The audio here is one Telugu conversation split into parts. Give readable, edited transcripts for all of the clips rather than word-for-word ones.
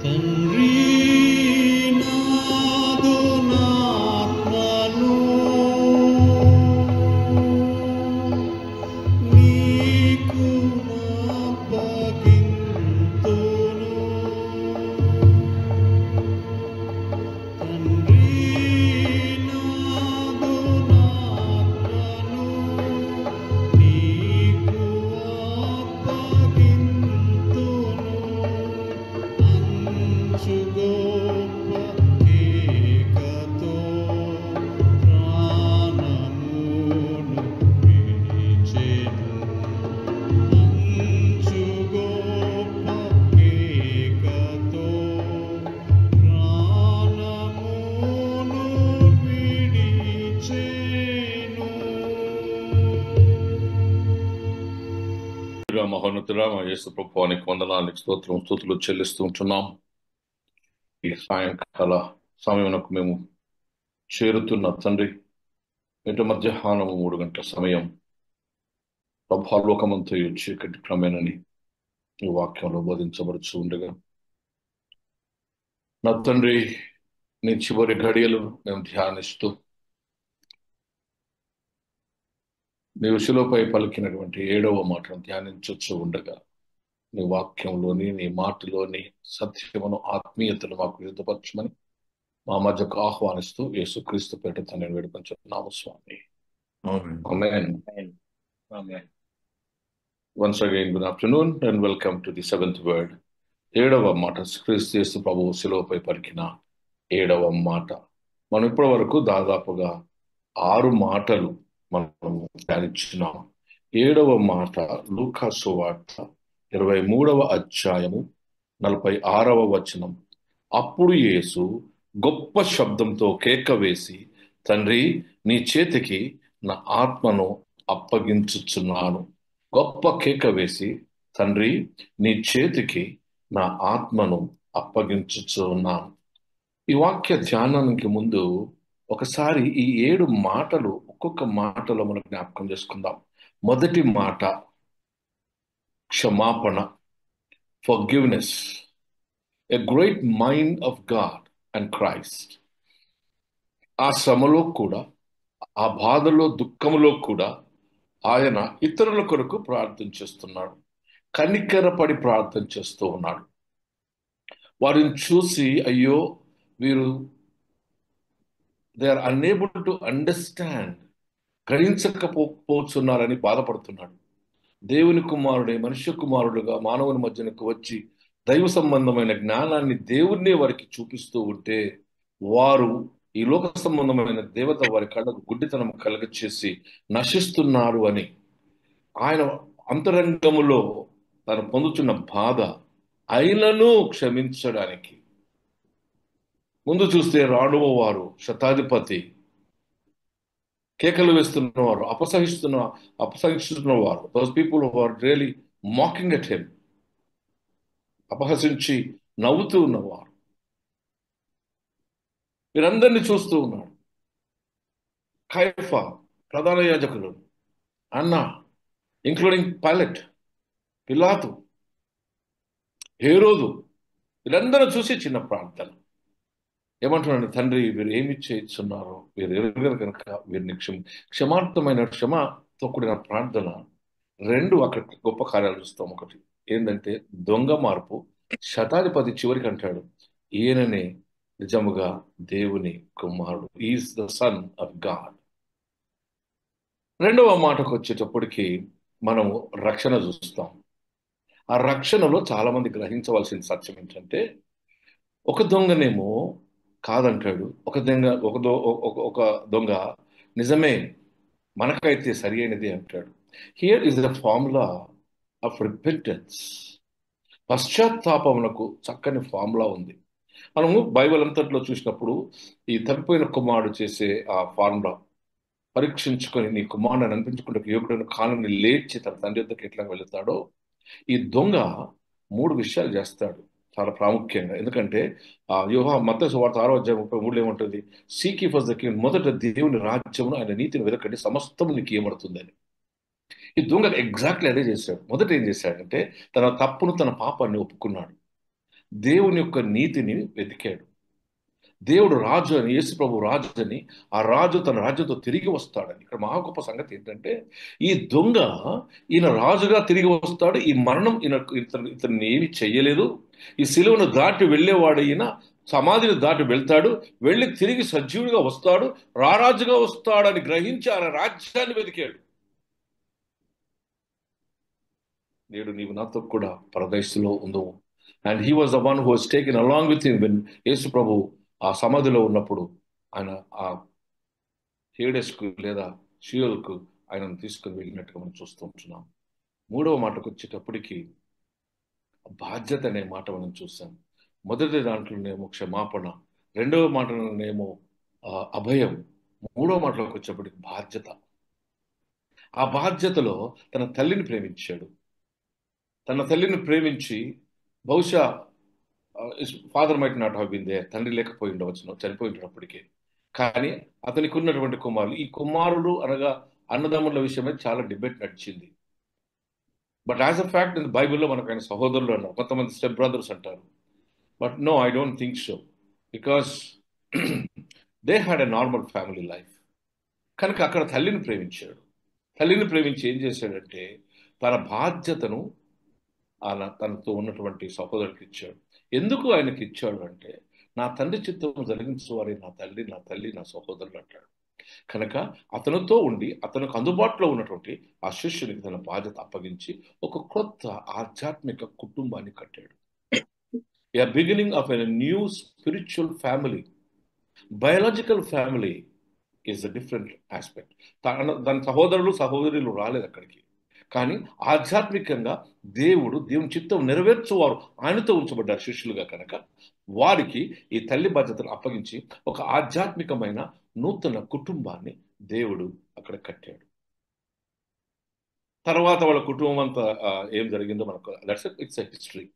తండ్రి నాదు నాత్మను నీకు అప్పగింతును. తండ్రి నాదు నాత్మను నీకు అప్పగింతును. అంచుగొప్ప కేకతో ప్రాణమును విడిచెను. అంచుగొప్ప కేకతో ప్రాణమును విడిచెను. మహోన్నతుడా మా యేసు ప్రభువానికి వందనాలకు స్తోత్రం స్తుతులు చెల్లిస్తూ ఉంటున్నాం. ఈ సాయంకాల సమయమునకు మేము చేరుతున్న తండ్రి, ఇటు మధ్యాహ్నం 3 గంటల సమయం ప్రభాలోకమంతయు చీకటి క్రమేణని ఈ వాక్యంలో బోధించబడుచు ఉండగా, నా తండ్రి నీ చివరి ఘడియలు మేము ధ్యానిస్తూ నీవు శిలువపై పలికినటువంటి 7వ మాటను ధ్యానించొచ్చు ఉండగా, నీ వాక్యంలోని నీ మాటలోని సత్యమును ఆత్మీయతను మాకు విరుద్ధపరచమని మా మధ్యకు ఆహ్వానిస్తూ యేసుక్రీస్తు పేట తండ్రిని వేడుకొంచున్నాము స్వామి. Amen. Amen. Once again, good afternoon and welcome to the seventh word. 7వ మాట, క్రీస్తు యేసు ప్రభువు శిలువపై పలికిన 7వ మాట. మనం ఇప్పటి వరకు దాదాపుగా 6 మాటలు మనం ధ్యానించున్నాం. 7వ మాట లూకా సువార్త 23వ అధ్యాయము 46వ వచనం. అప్పుడు యేసు గొప్ప శబ్దంతో కేక వేసి, తండ్రి నీ చేతికి నా ఆత్మను అప్పగించుచున్నాను. గొప్ప కేక వేసి, తండ్రి నీ చేతికి నా ఆత్మను అప్పగించుచున్నాను. ఈ వాక్య ధ్యానానికి ముందు ఒకసారి ఈ 7 మాటలు ఒక్కొక్క మాటలో మనం జ్ఞాపకం చేసుకుందాం. మొదటి మాట క్షమాపణ, forgiveness, a great mind of God and Christ. ఆ శ్రమలో కూడా, ఆ బాధలో దుఃఖములో కూడా ఆయన ఇతరుల కొరకు ప్రార్థన చేస్తున్నాడు. కనికరపడి ప్రార్థన చేస్తూ ఉన్నాడు. వారిని చూసి అయ్యో వీరు they are unable to understand, గ్రహించకపోతున్నారని బాధపడుతున్నాడు. దేవుని కుమారుడే మనుష్య కుమారుడుగా మానవుని మధ్యనకు వచ్చి దైవ సంబంధమైన జ్ఞానాన్ని దేవుణ్ణి వారికి చూపిస్తూ ఉంటే, వారు ఈ లోక సంబంధమైన దేవత వారి కళ్ళకు గుడ్డితనం కలగచేసి నశిస్తున్నారు అని ఆయన అంతరంగములో తను పొందుతున్న బాధ అయినను క్షమించడానికి ముందు చూస్తే రాణువ వారు, శతాధిపతి, కేకలు వేస్తున్నవారు, అపసహిస్తున్నవారు, those people who are really mocking at him, అపహసించి నవ్వుతూ ఉన్నవారు, వీరందరినీ చూస్తూ ఉన్నాడు. కయఫా, ప్రధాన యాజకులు, అన్న, ఇంక్లూడింగ్ పైలట్, పిలాతు, హేరోదు, వీరందరూ చూసి చిన్న ప్రార్థన ఏమంటున్నాడు, తండ్రి వీరు ఏమి చేస్తున్నారు, వీరు ఎరుగరు కనుక వీరిని క్షమార్థమైన క్షమతో కూడిన ప్రార్థన. 2 అక్కడ గొప్ప కార్యాలు చూస్తాం. ఒకటి ఏంటంటే దొంగ మార్పు. శతాధిపతి చివరికి అంటాడు, ఈయననే నిజముగా దేవుని కుమారుడు, is the son of God. 2వ మాటకు వచ్చేటప్పటికి మనము రక్షణ చూస్తాం. ఆ రక్షణలో చాలా మంది గ్రహించవలసిన సత్యం ఏంటంటే, ఒక దొంగనేమో కాదంటాడు, ఒక దొంగ నిజమే మనకైతే సరి అయినది అంటాడు. Here is the formula of repentance. పశ్చాత్తాపమునకు చక్కని ఫార్ములా ఉంది. మనము బైబిల్ అంతట్లో చూసినప్పుడు ఈ తప్పిపోయిన కుమారుడు చేసే ఆ ఫార్ములా పరీక్షించుకొని నీ కుమారుని అనిపించుకుంటే యువకుడిని కానుని లేచి తన తండ్రి వద్దకు ఎట్లా వెళుతాడో, ఈ దొంగ 3 విషయాలు చేస్తాడు చాలా ప్రాముఖ్యంగా. ఎందుకంటే మత్తయి సువార్త 6:33 ఏమంటుంది, seek ye first the kingdom, మొదట దేవుని రాజ్యమును ఆయన నీతిని వెతకండి, సమస్తము నీకు ఏమడుతుందని. ఈ దొంగ ఎగ్జాక్ట్లీ అదే చేశాడు. మొదట ఏం చేశాడంటే తన తప్పును, తన పాపాన్ని ఒప్పుకున్నాడు. దేవుని యొక్క నీతిని వెతికాడు. దేవుడు రాజు అని, యేసు ప్రభు రాజు అని, ఆ రాజు తన రాజ్యంతో తిరిగి వస్తాడని. ఇక్కడ మహా గొప్ప సంగతి ఏంటంటే, ఈ దొంగ ఈయన రాజుగా తిరిగి వస్తాడు. ఈ మరణం ఇతన్ని ఏమి చెయ్యలేదు. ఈ శిలువను దాటి వెళ్ళేవాడు ఈయన, సమాధిని దాటి వెళ్తాడు, వెళ్ళి తిరిగి సజీవుడిగా వస్తాడు, రారాజుగా వస్తాడని గ్రహించి ఆయన రాజ్యాన్ని వెతికాడు. నేడు నీవు నాతో కూడా పరదేశంలో ఉందవు. And he was the one who was taken along with him when Yesu ప్రభు ఆ సమాధిలో ఉన్నప్పుడు ఆయన ఆ హేడెస్కు లేదా షియోల్కు ఆయనను తీసుకుని వెళ్ళినట్టుగా మనం చూస్తూ ఉంటున్నాం. మూడవ మాటకు వచ్చేటప్పటికి బాధ్యత అనే మాట మనం చూసాం. మొదటి దాంట్లోనేమో క్షమాపణ, రెండవ మాటలోనేమో అభయం, మూడవ మాటలోకి వచ్చేప్పటికి బాధ్యత. ఆ బాధ్యతలో తన తల్లిని ప్రేమించాడు. తన తల్లిని ప్రేమించి, బహుశా father might not have been there, తండ్రి లేకపోయి ఉండవచ్చును, చనిపోయి ఉండేటప్పటికే. కానీ అతనికి ఉన్నటువంటి కుమారులు, ఈ కుమారుడు అనగా అన్నదమ్ముల విషయమే చాలా డిబేట్ నడిచింది. But as a fact in బైబిల్లో మనకు ఆయన సహోదరులు అన్నారు, కొంతమంది స్టెప్ బ్రదర్స్ అంటారు. But no, I don't think so, because they had a normal family life. కనుక అక్కడ తల్లిని ప్రేమించాడు. తల్లిని ప్రేమించి ఏం చేశాడంటే, తన బాధ్యతను తనతో ఉన్నటువంటి సహోదరుడికి ఇచ్చాడు. ఎందుకు ఆయనకి ఇచ్చాడు అంటే, నా తండ్రి చిత్తం జరిగించువారి నా తల్లి నా సహోదరులు అంటాడు. కనుక అతనితో ఉండి అతనికి అందుబాటులో ఉన్నటువంటి ఆ శిష్యునికి తన బాధ్యత అప్పగించి ఒక కొత్త ఆధ్యాత్మిక కుటుంబాన్ని కట్టాడు. ఏ beginning of a new spiritual family. Biological family is a different aspect. దాని సహోదరులు రాలేదు అక్కడికి. కానీ ఆధ్యాత్మికంగా దేవుని చిత్తం నెరవేర్చువారు ఆయనతో ఉంచబడ్డారు శిష్యులుగా. కనుక వారికి ఈ తల్లి బాధ్యతను అప్పగించి ఒక ఆధ్యాత్మికమైన నూతన కుటుంబాన్ని దేవుడు అక్కడ కట్టాడు. తర్వాత వాళ్ళ కుటుంబం అంతా ఏం జరిగిందో మనకు ఇట్స్ ఎ హిస్టరీ.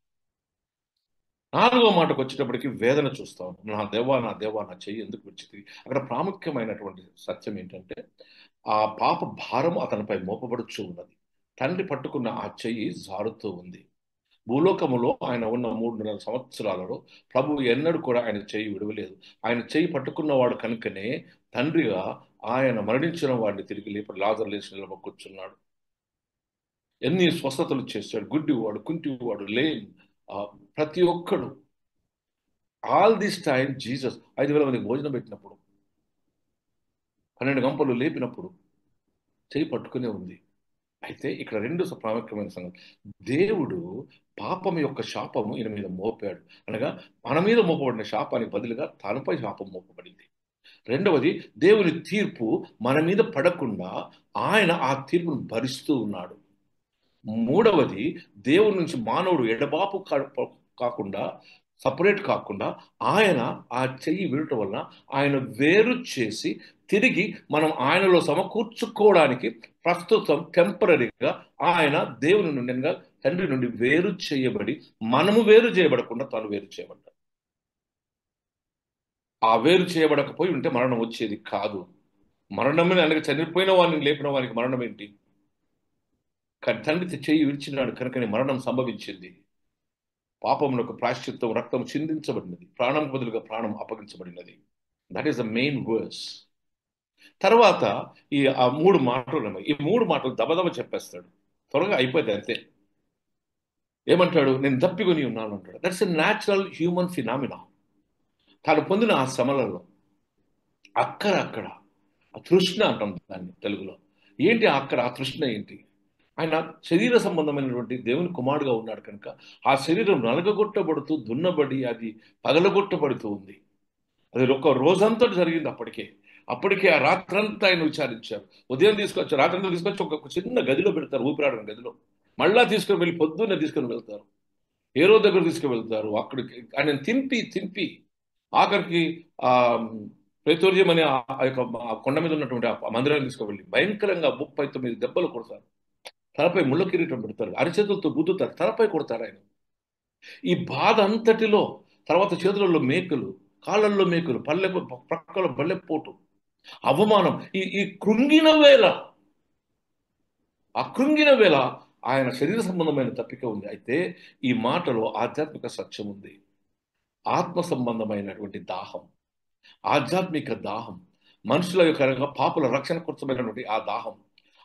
నాలుగో మాటకు వచ్చేటప్పటికి వేదన చూస్తాం. నా దేవా నా చెయ్యి ఎందుకు వచ్చింది. అక్కడ ప్రాముఖ్యమైనటువంటి సత్యం ఏంటంటే, ఆ పాప భారం అతనిపై మోపబడుచు ఉన్నది. తండ్రి పట్టుకున్న ఆ చెయ్యి జారుతూ ఉంది. భూలోకములో ఆయన ఉన్న 3.5 సంవత్సరాలలో ప్రభువు ఎన్నడూ కూడా ఆయన చెయ్యి విడవలేదు. ఆయన చెయ్యి పట్టుకున్నవాడు కనుకనే తండ్రిగా ఆయన మరణించిన వాడిని తిరిగి లాజరు లేచి నిలబొక్కుచున్నాడు. ఎన్ని స్వస్థతలు చేశాడు. గుడ్డివాడు, కుంటివాడు, లేన్, ప్రతి ఒక్కడు. ఆల్ దిస్ టైమ్ జీసస్ 5,000 మందికి భోజనం పెట్టినప్పుడు, 12 గంపలు లేపినప్పుడు చెయ్యి పట్టుకునే ఉంది. అయితే ఇక్కడ 2 ప్రాముఖ్యమైన సంగతి. దేవుడు పాపం యొక్క శాపము ఈయన మీద మోపాడు. అనగా మన మీద మోపబడిన శాపానికి బదులుగా తనపై శాపం మోపబడింది. రెండవది, దేవుని తీర్పు మన మీద పడకుండా ఆయన ఆ తీర్పును భరిస్తూ ఉన్నాడు. మూడవది, దేవుడి నుంచి మానవుడు ఎడబాపు కాకుండా, సపరేట్ కాకుండా ఆయన ఆ చెయ్యి విడటం వలన ఆయన వేరు చేసి తిరిగి మనం ఆయనలో సమకూర్చుకోవడానికి ప్రస్తుతం టెంపరీగా ఆయన దేవుని నుండి, తండ్రి నుండి వేరు చేయబడి, మనము వేరు చేయబడకుండా తాను వేరు చేయబడ్డాడు. ఆ వేరు చేయబడకపోయి ఉంటే మరణం వచ్చేది కాదు. మరణమే అనగా చనిపోయిన వాడిని లేపిన వానికి మరణం ఏంటి? కానీ తండ్రి చెయ్యి విడిచినాడు కనుకనే మరణం సంభవించింది. పాపమునకు ప్రాయశ్చిత్తం, రక్తం చిందించబడినది, ప్రాణం బదులుగా ప్రాణం అప్పగించబడినది. That is the main verse. తర్వాత ఆ 3 మాటలు ఉన్నాయి. ఈ 3 మాటలు దబదబ చెప్పేస్తాడు, త్వరగా అయిపోతుంది అంతే. ఏమంటాడు? నేను తప్పికొని ఉన్నాను అంటాడు. That's a natural human phenomena. తాను పొందిన ఆ శ్రమలలో అక్కడ తృష్ణ అంటాం దాన్ని తెలుగులో. ఏంటి ఆ తృష్ణ ఏంటి? ఆయన శరీర సంబంధమైనటువంటి దేవుని కుమారుడుగా ఉన్నాడు కనుక ఆ శరీరం నలగగొట్టబడుతూ, దున్నబడి, అది పగలగొట్టబడుతూ ఉంది. అది ఒక రోజంతా జరిగింది. అప్పటికే ఆ రాత్రంతా ఆయన విచారించారు. ఉదయం రాత్రంతా తీసుకొచ్చి ఒక చిన్న గదిలో పెడతారు, ఊపిరాడని గదిలో. మళ్ళా తీసుకుని వెళ్ళి పొద్దున్నే తీసుకుని వెళ్తారు, ఏరో దగ్గర తీసుకువెళ్తారు. అక్కడికి ఆయన తింపి ఆఖరికి ప్రేతోర్యం అనే ఆ యొక్క కొండ మీద ఉన్నటువంటి ఆ మందిరాన్ని తీసుకువెళ్ళి భయంకరంగా 39 దెబ్బలు కొడతారు. తలపై ముళ్ళ కిరీటం పెడతారు, అరిచేతులతో గుద్దుతారు, తలపై కొడతారు ఆయన. ఈ బాధ అంతటిలో తర్వాత చేతులలో మేకులు, కాళ్ళల్లో మేకులు, ప్రక్కలో బల్లెపోటు, అవమానం, ఈ కృంగిన వేళ ఆయన శరీర సంబంధమైన తప్పిక ఉంది. అయితే ఈ మాటలో ఆధ్యాత్మిక సత్యం ఉంది. ఆత్మ సంబంధమైనటువంటి దాహం, ఆధ్యాత్మిక దాహం, మనుషుల యొక్క పాపుల రక్షణ కోసమైనటువంటి ఆ దాహం,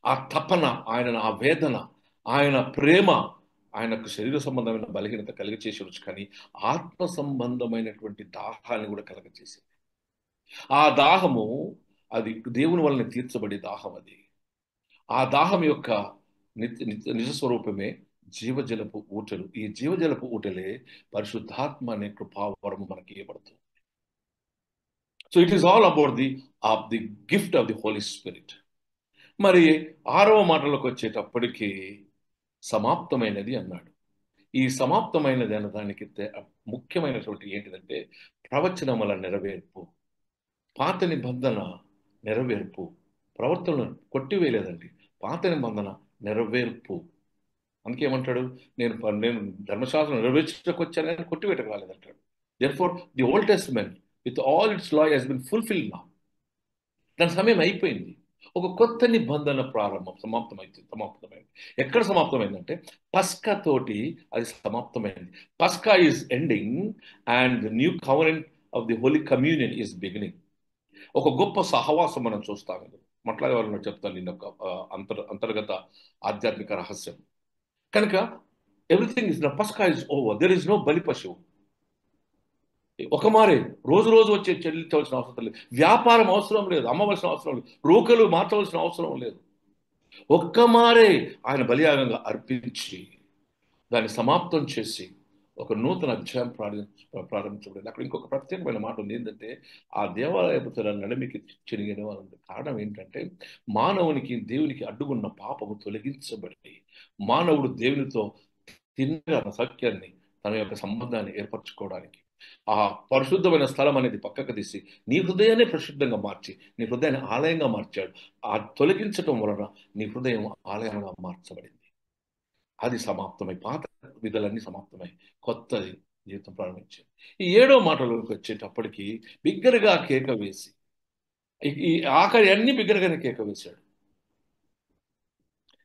ఆ తపన, ఆ వేదన, ఆయన ప్రేమ ఆయనకు శరీర సంబంధమైన బలహీనత కలుగచేసేవచ్చు, కానీ ఆత్మ సంబంధమైనటువంటి దాహాన్ని కూడా కలుగచేసింది. ఆ దాహము అది దేవుని వలన తీర్చబడే దాహం. అది ఆ దాహం యొక్క నిజ స్వరూపమే జీవజలపు ఊటలు. ఈ జీవజలపు ఊటలే పరిశుద్ధాత్మ అనే కృపావరము మనకి ఇవ్వబడుతుంది. So it is all about the gift of the holy spirit. మరి 6వ మాటలోకి వచ్చేటప్పటికి సమాప్తమైనది అన్నాడు. ఈ సమాప్తమైనది అన్న దానికి ముఖ్యమైనటువంటి ఏంటిదంటే ప్రవచనముల నెరవేర్పు, పాత నిబంధన నెరవేర్పు. ప్రవర్తనను కొట్టివేయలేదండి, పాత నిబంధన నెరవేర్పు. అందుకే ఏమంటాడు, నేను ధర్మశాస్త్రం నెరవేర్చడానికి వచ్చాను కానీ కొట్టివేయటం రాలేదంటాడు. Therefore the old testament with all its law has been fulfilled now. దాని సమయం అయిపోయింది. ఒక కొత్త నిబంధన సమాప్తమైంది. ఎక్కడ సమాప్తమైందంటే పస్కా తోటి అది సమాప్తమైంది. పస్కా is ending and new covenant of the Holi communion is beginning. ఒక గొప్ప సహవాసం మనం చూస్తాము. మాట్లాడేవాళ్ళు చెప్తాను నేను ఒక అంతర్గత ఆధ్యాత్మిక రహస్యం. కనుక ఎవ్రీథింగ్ ఇస్ పస్కా is over. There is no బలి పశువు. ఒక మారే రోజు రోజు వచ్చి చెల్లించవలసిన అవసరం లేదు, వ్యాపారం అవసరం లేదు, అమ్మవలసిన అవసరం లేదు, రూకలు మార్చవలసిన అవసరం లేదు. ఒక్క మారే ఆయన బలియాగంగా అర్పించి దాన్ని సమాప్తం చేసి ఒక నూతన అధ్యాయం ప్రారంభించబడింది. అక్కడ ఇంకొక ప్రత్యేకమైన మాట ఉంది. ఏంటంటే ఆ దేవాలయపు నడిమికి చెరిగిన వాళ్ళ కారణం ఏంటంటే మానవునికి దేవునికి అడ్డుకున్న పాపము తొలగించబడి మానవుడు దేవునితో తిన్నగా సఖ్యాన్ని, తన యొక్క సంబంధాన్ని ఏర్పరచుకోవడానికి ఆ పరిశుద్ధమైన స్థలం అనేది పక్కకు తీసి నీ హృదయాన్ని పరిశుద్ధంగా మార్చి నీ హృదయాన్ని ఆలయంగా మార్చాడు. ఆ తొలగించటం వలన నీ హృదయం ఆలయంగా మార్చబడింది. అది సమాప్తమై పాత విధులన్నీ సమాప్తమై కొత్తది జీవితం ప్రారంభించింది. ఈ 7వ మాటలోకి వచ్చేటప్పటికి బిగ్గరగా కేక వేసి, ఈ ఆఖరి అన్ని బిగ్గరగానే కేక వేశాడు.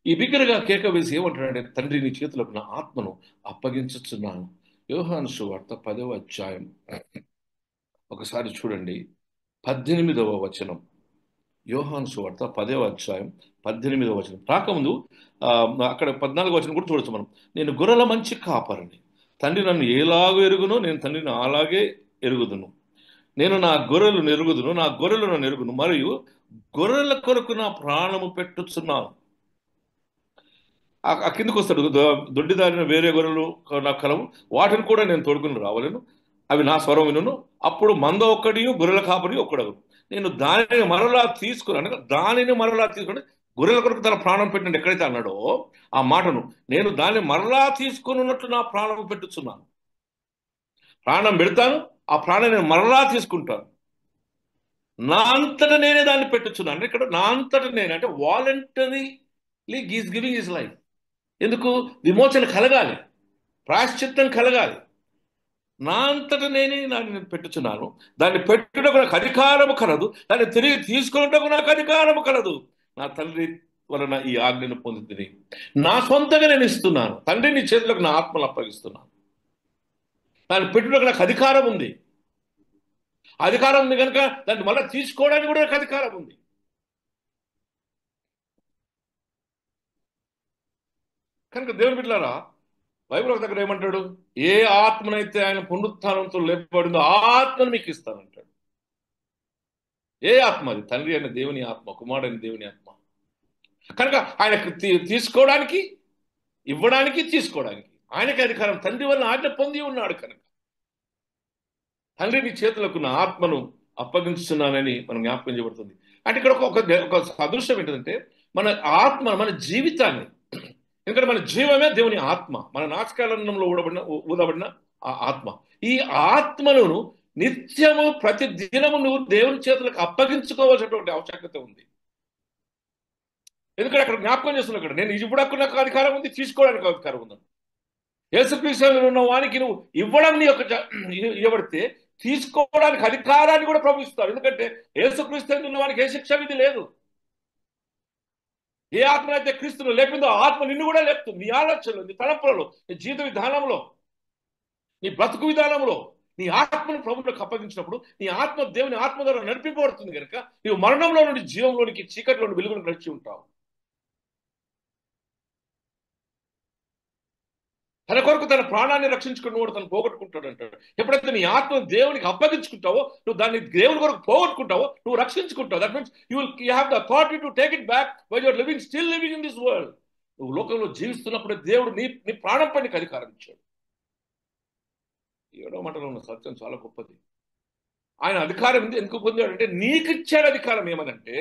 ఈ బిగ్గరగా కేక వేసి ఏమంటాడంటే, తండ్రి నీ చేతులకు నా ఆత్మను అప్పగించుచున్నాను. యోహాను సువార్త 10వ అధ్యాయం ఒకసారి చూడండి, 18వ వచనం. యోహాను సువార్త 10వ అధ్యాయం 18వ వచనం. రాకముందు అక్కడ 14వ వచనం కూడా చూడొచ్చు మనం. నేను గొర్రెల మంచి కాపరిని, తండ్రి నన్ను ఎలాగో ఎరుగునో నేను తండ్రిని అలాగే ఎరుగుదును. నేను నా గొర్రెలను ఎరుగుదును, నా గొర్రెలు నన్ను ఎరుగును, మరియు గొర్రెల కొరకు నా ప్రాణము పెట్టుచున్నాను. ఆ కిందకు వస్తాడు, దొడ్డిదారిన వేరే గొర్రెలు నాకు కలవు, వాటిని కూడా నేను తోడుకుని రావలేను, అవి నా స్వరం వినును. అప్పుడు మంద ఒక్కడి గొర్రెల కాపరి ఒక్కడవు. నేను దానిని మరలా తీసుకుని, అనగా దానిని మరలా తీసుకుని గొర్రెల కొరకు తన ప్రాణం పెట్టినట్టు ఎక్కడైతే అన్నాడో ఆ మాటను, నేను దాన్ని మరలా తీసుకుని ఉన్నట్లు నా ప్రాణం పెట్టుచున్నాను. ప్రాణం పెడతాను, ఆ ప్రాణం నేను మరలా తీసుకుంటాను, నా అంతటా నేనే దాన్ని పెట్టుచున్నాను. ఇక్కడ నా అంతటా నేనే అంటే voluntarily is giving his life. ఎందుకు? విమోచన కలగాలి, ప్రాయశ్చిత్తం కలగాలి. నా అంతటా నేనే దాన్ని పెట్టుచున్నాను, దాన్ని పెట్టుటకు నాకు అధికారము కలదు, దాన్ని తిరిగి తీసుకున్నటకు నాకు అధికారము కలదు. నా తండ్రి వలన ఈ ఆజ్ఞను పొందుతుంది, నా సొంతంగా నేను ఇస్తున్నాను. తండ్రి నీ చేతులకు నా ఆత్మను అప్పగిస్తున్నాను. దాన్ని పెట్టుటకు నాకు అధికారం ఉంది. అధికారం ఉంది కనుక దాన్ని మళ్ళీ తీసుకోవడానికి కూడా నాకు అధికారం ఉంది. కనుక దేవుని బిడ్డలారా, బైబిల్ ఒక దగ్గర ఏమంటాడు, ఏ ఆత్మనైతే ఆయన పునరుత్థానంతో లేపబడిందో ఆ ఆత్మను మీకు ఇస్తానంటాడు. ఏ ఆత్మ? అది తండ్రి అయిన దేవుని ఆత్మ, కుమారుడైన దేవుని ఆత్మ. కనుక ఆయనకు తీసుకోవడానికి, ఇవ్వడానికి, తీసుకోవడానికి ఆయనకి అధికారం. తండ్రి వల్ల ఆజ్ఞ పొంది ఉన్నాడు కనుక తండ్రి నీ చేతులకు నా ఆత్మను అప్పగించుతున్నానని మనం జ్ఞాపకం చేయబడుతుంది. అంటే ఇక్కడ ఒక సదృశ్యం ఏంటంటే మన ఆత్మ, మన జీవితాన్ని, ఎందుకంటే మన జీవమే దేవుని ఆత్మ, మన నాసికాలంలో ఊదబడిన ఆ ఆత్మ. ఈ ఆత్మను నిత్యము ప్రతి దినము నువ్వు దేవుని చేతులకు అప్పగించుకోవాల్సినటువంటి ఆవశ్యకత ఉంది. ఎందుకంటే అక్కడ జ్ఞాపకం చేస్తున్నావు, ఇక్కడ నేను ఇవ్వడానికి నాకు అధికారం ఉంది, తీసుకోవడానికి అధికారం ఉంది. యేసుక్రీస్తులో ఉన్న వానికి నువ్వు ఇవ్వడం నీ యొక్క ఇవ్వబడితే తీసుకోవడానికి అధికారాన్ని కూడా ప్రభు ఇస్తాడు. ఎందుకంటే యేసుక్రీస్తు ఉన్న వానికి ఏ శిక్ష విధి లేదు. ఏ ఆత్మ అయితే క్రీస్తును లేపిందో ఆత్మ నిన్ను కూడా లేపుతుంది. నీ ఆలోచనలో, నీ తలంపులలో, నీ జీవిత విధానంలో, నీ బ్రతుకు విధానంలో, నీ ఆత్మను ప్రభువులకు అప్పగించినప్పుడు నీ ఆత్మ దేవుని ఆత్మ ద్వారా నడిపింపబడుతుంది కనుక నీవు మరణంలో నుండి జీవంలోనికి, చీకటిలోని వెలుగును నడిచి ఉంటావు. తన కొరకు తన ప్రాణాన్ని రక్షించుకున్నవాడు తను పోగొట్టుకుంటాడు అంటాడు. ఎప్పుడైతే నీ ఆత్మ దేవునికి అప్పగించుకుంటావో, నువ్వు దాన్ని దేవుని కొరకు పోగొట్టుకుంటావో, నువ్వు రక్షించుకుంటావు. That means you have the authority to take it back while you're living, still living in this world. నువ్వు లోకంలో జీవిస్తున్నప్పుడే దేవుడు నీ నీ ప్రాణంపై నీకు అధికారం ఇచ్చాడు. 7వ మాటలో ఉన్న సత్యం చాలా గొప్పది. ఆయన అధికారం ఎందుకు పొందాడంటే నీకు ఇచ్చాడు అధికారం. ఏమనంటే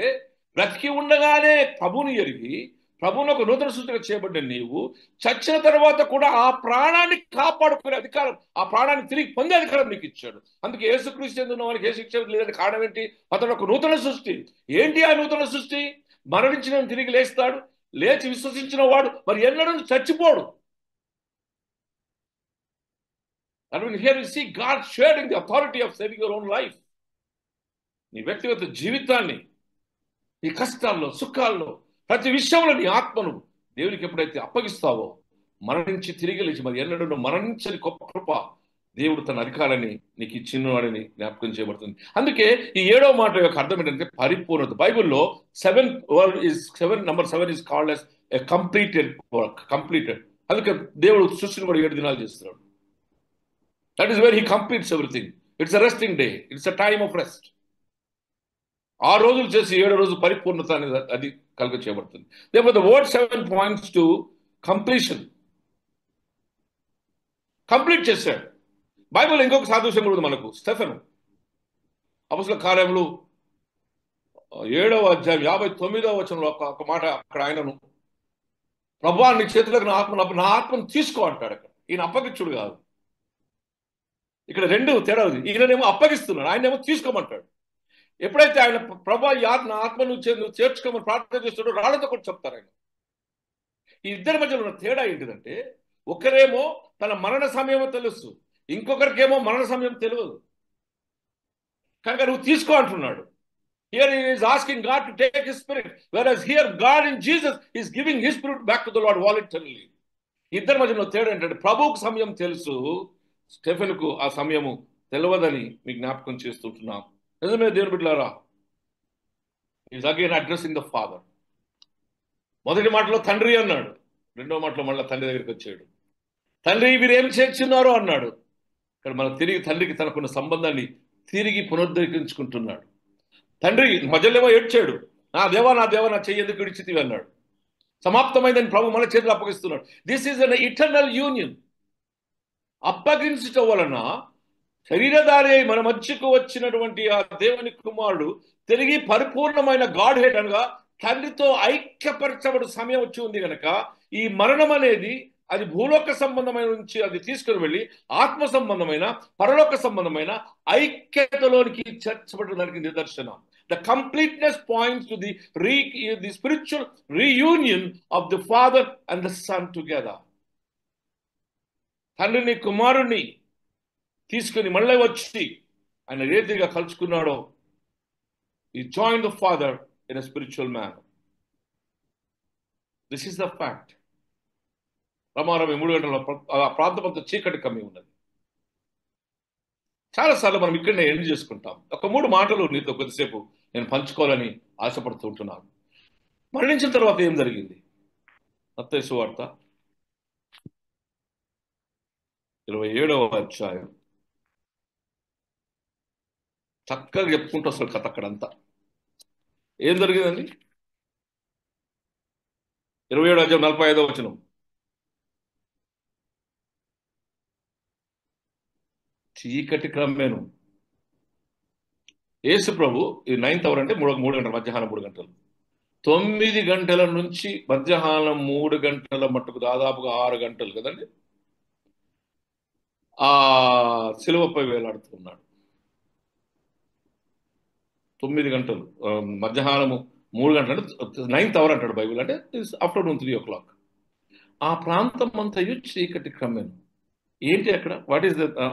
బ్రతికి ఉండగానే ప్రభుని ఎరిగి ప్రభువును ఒక నూతన సృష్టిగా చేయబడ్డ నీవు చచ్చిన తర్వాత కూడా ఆ ప్రాణాన్ని కాపాడుకునే అధికారం, ఆ ప్రాణాన్ని తిరిగి పొందే అధికారం నీకు ఇచ్చాడు. అందుకే యేసుక్రీస్తు యందు ఉన్న వారికి ఏ శిక్ష లేదని కారణం ఏంటి? అతను ఒక నూతన సృష్టి. ఏంటి ఆ నూతన సృష్టి? మరణించిన తిరిగి లేస్తాడు. లేచి విశ్వసించిన వాడు మరి ఎన్నడూ చచ్చిపోడు. And when here you see God sharing the authority of saving your own life. నీ వ్యక్తిగత జీవితాన్ని, నీ కష్టాల్లో, సుఖాల్లో, ప్రతి విషయంలో నీ ఆత్మను దేవునికి ఎప్పుడైతే అప్పగిస్తావో మరణించి తిరిగి లేచి మరి ఎన్నడూ మరణించని గొప్ప కృప దేవుడు తన అధికారాన్ని నీకు ఇచ్చినవాడిని జ్ఞాపకం చేయబడుతుంది. అందుకే ఈ 7వ మాట యొక్క అర్థం ఏంటంటే పరిపూర్ణత. బైబిల్లో 7 number 7 is called as a completed work, completed. అందుకే దేవుడు సృష్టిని కూడా 7 దినాలు చేస్తున్నాడు. That is where he completes everything. It's a resting day. It's a time of rest. 6 రోజులు చేసి 7వ రోజు పరిపూర్ణత అనేది అది కలుగ చేయబడుతుంది. Therefore the word 7 points to completion. Complete చేశాడు. బైబిల్ ఇంకొక సాదృశ్యం కూడా మనకు. స్టెఫెను అపొస్తలుల కార్యములు 7వ అధ్యాయం 59వ వచనంలో ఒక మాట అక్కడ ఆయనను ప్రభువా నీ చేతులకు నా ఆత్మను తీసుకో అంటాడు. అక్కడ ఈయన అప్పగించుడు కాదు. ఇక్కడ 2 తేడా ఉంది. ఈయననేమో అప్పగిస్తున్నాడు, ఆయనేమో తీసుకోమంటాడు. ఎప్పుడైతే ఆయన ప్రభా నా ఆత్మను నువ్వు చేర్చుకోమని ప్రార్థన చేస్తాడో రాళ్లతో కూడా చెప్తారు ఆయన. ఈ ఇద్దరి మధ్యలో ఉన్న తేడా ఏంటిదంటే ఒకరేమో తన మరణ సమయం తెలుసు, ఇంకొకరికేమో మరణ సమయం తెలియదు. కనుక నువ్వు తీసుకో అంటున్నాడు. Here he is asking God to take his spirit, whereas here God in Jesus is giving his spirit back to the Lord voluntarily. ఇద్దరి మధ్యలో తేడా ఏంటంటే ప్రభువుకు సమయం తెలుసు, స్టెఫెన్కు ఆ సమయము తెలియదని మీకు జ్ఞాపకం చేస్తుంటున్నాం. నిజమే దేవుని బిడ్డలారా, is again addressing the father. మొదటి మాటలో తండ్రి అన్నాడు, 2వ మాటలో మళ్ళీ తండ్రి దగ్గరికి వచ్చాడు. తండ్రి మీరు ఏం చేస్తున్నారో అన్నాడు. ఇక్కడ మన తిరిగి తండ్రికి తనకున్న సంబంధాన్ని తిరిగి పునరుద్ధరించుకుంటున్నాడు. తండ్రి మధ్యలో ఏడ్చాడు, నా దేవా నా చెయ్యి ఎందుకు విడిచితివి అన్నాడు. సమాప్తమైందని ప్రభు మన చేతులు అప్పగిస్తున్నాడు. This is an eternal union. అప్పగించటం వలన శరీరధారి అయి మన మధ్యకు వచ్చినటువంటి ఆ దేవుని కుమారుడు తిరిగి పరిపూర్ణమైన గాడ్ హెడ్ అనగా తండ్రితో ఐక్యపరచబడు సమయం వచ్చి ఉంది కనుక ఈ మరణం అనేది అది భూలోక సంబంధమైన నుంచి అది తీసుకుని వెళ్ళి ఆత్మ సంబంధమైన పరలోక సంబంధమైన ఐక్యతలోనికి చేర్చబడడానికి నిదర్శనం. The completeness points to the spiritual reunion of the Father and the Son together. తండ్రిని కుమారుణ్ణి తీసుకుని మళ్ళీ వచ్చి ఆయన రీతిగా కలుసుకున్నాడో he joined the Father in a spiritual manner. This is the fact. రమారమి 3 గంటల ఆ ప్రాంతమంతా చీకటి కమ్మి ఉన్నది. చాలాసార్లు మనం ఇక్కడనే ఎండ్ చేసుకుంటాం. ఒక 3 మాటలు నీతో కొద్దిసేపు నేను పంచుకోవాలని ఆశపడుతూ ఉంటున్నాను. మరణించిన తర్వాత ఏం జరిగింది? మత్తయి సువార్త 27వ అధ్యాయం చక్కగా చెప్పుకుంటూ అసలు కథ అక్కడంతా ఏం జరిగిందండి? 27వ అధ్యాయం 45వ వచనం. చీకటి క్రమేను యేసు ప్రభు ఈ 9th అవర్ అంటే 3 గంటలు, మధ్యాహ్నం 3 గంటలు, 9 గంటల నుంచి మధ్యాహ్నం 3 గంటల మట్టుకు దాదాపుగా 6 గంటలు కదండి ఆ సిలువపై వేలాడుతున్నాడు. 9 గంటలు మధ్యాహ్నము 3 గంటలు అంటే 9th అవర్ అంటాడు బైబిల్, అంటే ఆఫ్టర్నూన్ 3 o'clock. ఆ ప్రాంతం అంతయు చీకటి క్రమేను. ఏంటి అక్కడ?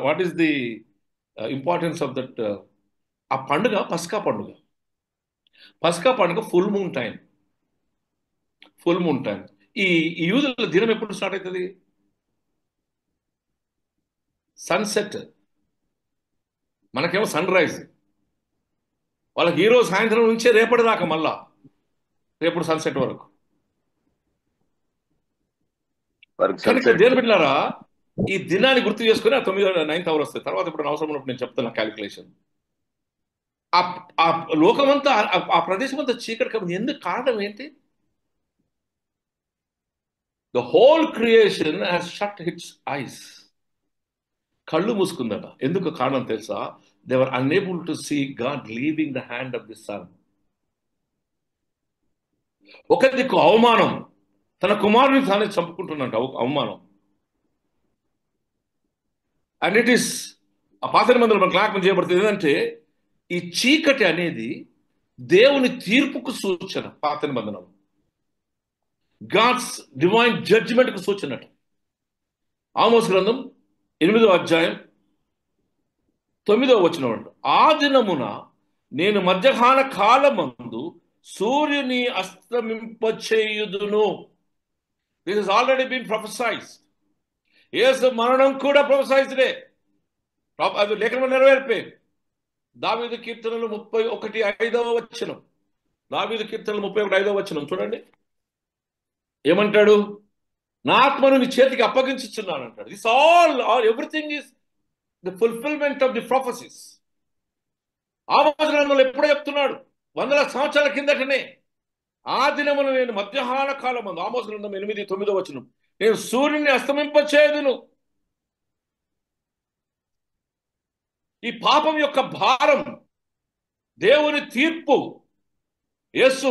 What is the importance of that? ఆ పండుగ పస్కా పండుగ. పస్కా పండుగ ఫుల్ మూన్ టైం. ఈ యూదుల దినం ఎప్పుడు స్టార్ట్ అవుతుంది? సన్సెట్ మనకేమో సన్ రైజ్, వాళ్ళకి ఈ రోజు సాయంత్రం నుంచే రేపటి దాకా, మళ్ళా రేపటి సన్సెట్ వరకు. కనుక దేని బిడ్డలారా, ఈ దినాన్ని గుర్తు చేసుకుని ఆ 9th hour వస్తాయి. తర్వాత ఇప్పుడు అవసరం ఉన్నప్పుడు నేను చెప్తాను క్యాలిక్యులేషన్. ఆ లోకమంతా, ఆ ప్రదేశం అంతా చీకటి కాబట్టి ఎందుకు కారణం ఏంటి? The whole creation has shut its eyes. కళ్ళు మూసుకుందట. ఎందుకు కారణం తెలుసా? They were unable to see God leaving the hand of the son. ఒక దిక్కు అవమానం, తన కుమారుని తానే చంపుకుంటున్నట్టు అవమానం. అండ్ ఇట్ ఈస్ ఆ పాత నిబంధనలో మనకు జ్ఞాపకం చేయబడుతుంది ఏంటంటే, ఈ చీకటి అనేది దేవుని తీర్పుకు సూచన. పాత నిబంధనలో గాడ్స్ డివైన్ జడ్జిమెంట్ కు సూచన. ఆమోస్ గ్రంథం 8వ అధ్యాయం 9వ వచనం. ఆ దినమున నేను మధ్యాహ్న కాలమందు సూర్యుని అస్తమింపచేయుదును. This is already been prophesied. Yesu మరణం కూడా ప్రొఫెసైజ్డే. అది లేఖనం నెరవేర్పే. దావీదు కీర్తనలు 31:5వ వచనం. దావీదు కీర్తనలు 31:5వ వచనం చూడండి. ఏమంటాడు? నా ఆత్మను నీ చేతికి అప్పగించుచున్నాను అంటాడు. This all everything is the fulfilment of the prophecies. Amos గ్రంథంలో ఎప్పుడో చెప్తున్నాడు, 100 సంవత్సరాల కిందటనే. ఆ దినమున నేను మధ్యాహ్న కాలమందు, ఆమోస్ గ్రంథం 8:9వ వచనం, నేను సూర్యుని అస్తమింపచేయుదును. ఈ పాపం యొక్క భారం, దేవుని తీర్పు యేసు